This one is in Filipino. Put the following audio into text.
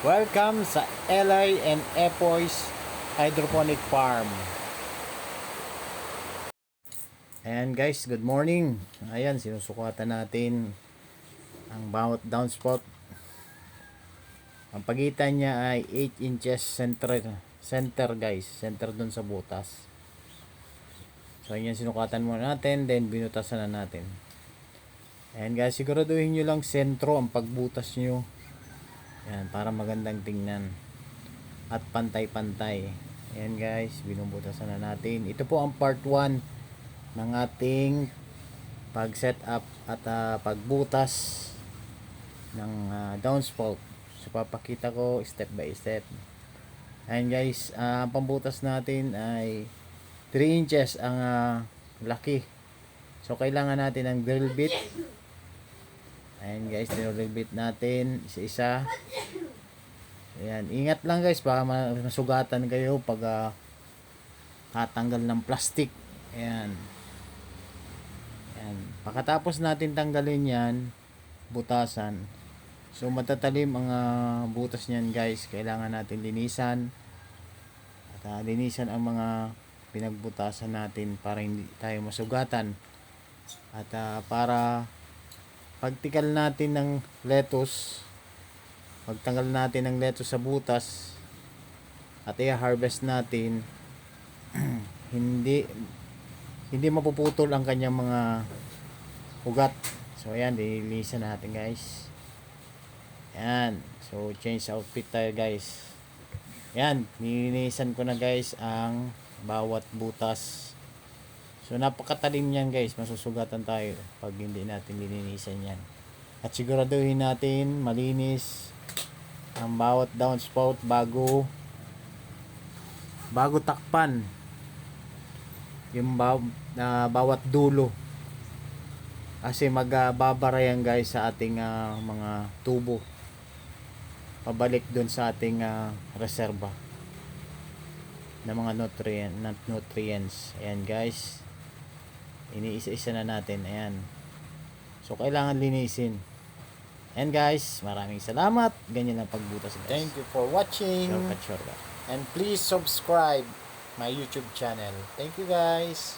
Welcome sa Eli and Epoy's Hydroponic Farm. Ayan guys, good morning. Ayan, sinusukatan natin ang bawat downspout. Ang pagitan niya ay 8 inches center guys, center dun sa butas. So ayan, sinukatan muna natin, then binutasan na natin. Ayan guys, siguraduhin nyo lang sentro ang pagbutas nyo. Ayan, para magandang tingnan. At pantay-pantay. Ayan guys, binubutasan na natin. Ito po ang part 1 ng ating pag-set up at pagbutas ng downspout. So papakita ko step by step. Ayan guys, ang pambutas natin ay 3 inches ang laki. So kailangan natin ng drill bit. Ayan guys, drill bit natin isa-isa. Ayan, ingat lang guys, baka masugatan kayo pag tatanggal ng plastic. Ayan. Ayan. Pagkatapos natin tanggalin yan, butasan. So matatalim ang butas niyan guys. Kailangan natin linisan. At linisan ang mga pinagbutasan natin para hindi tayo masugatan. At para pagtikal natin ng lettuce, pagtanggal natin ng lettuce sa butas at i-harvest natin, hindi mapuputol ang kanyang mga ugat. So ayan, lilinisan natin guys. Ayan, so change outfit tayo guys. Ayan, nilinisan ko na guys ang bawat butas. So napakatalim yan guys, masusugatan tayo pag hindi natin lilinisan yan. At siguraduhin natin malinis ang bawat downspout bago takpan yung bawat dulo, kasi magbabara yan guys sa ating mga tubo pabalik dun sa ating reserba ng mga nutrients. Ayan guys, iniisa-isa na natin. Ayan, so kailangan linisin. And guys, maraming salamat. Ganyan ang pagbutas guys. Thank you for watching. Shortcut. And please subscribe my YouTube channel. Thank you guys.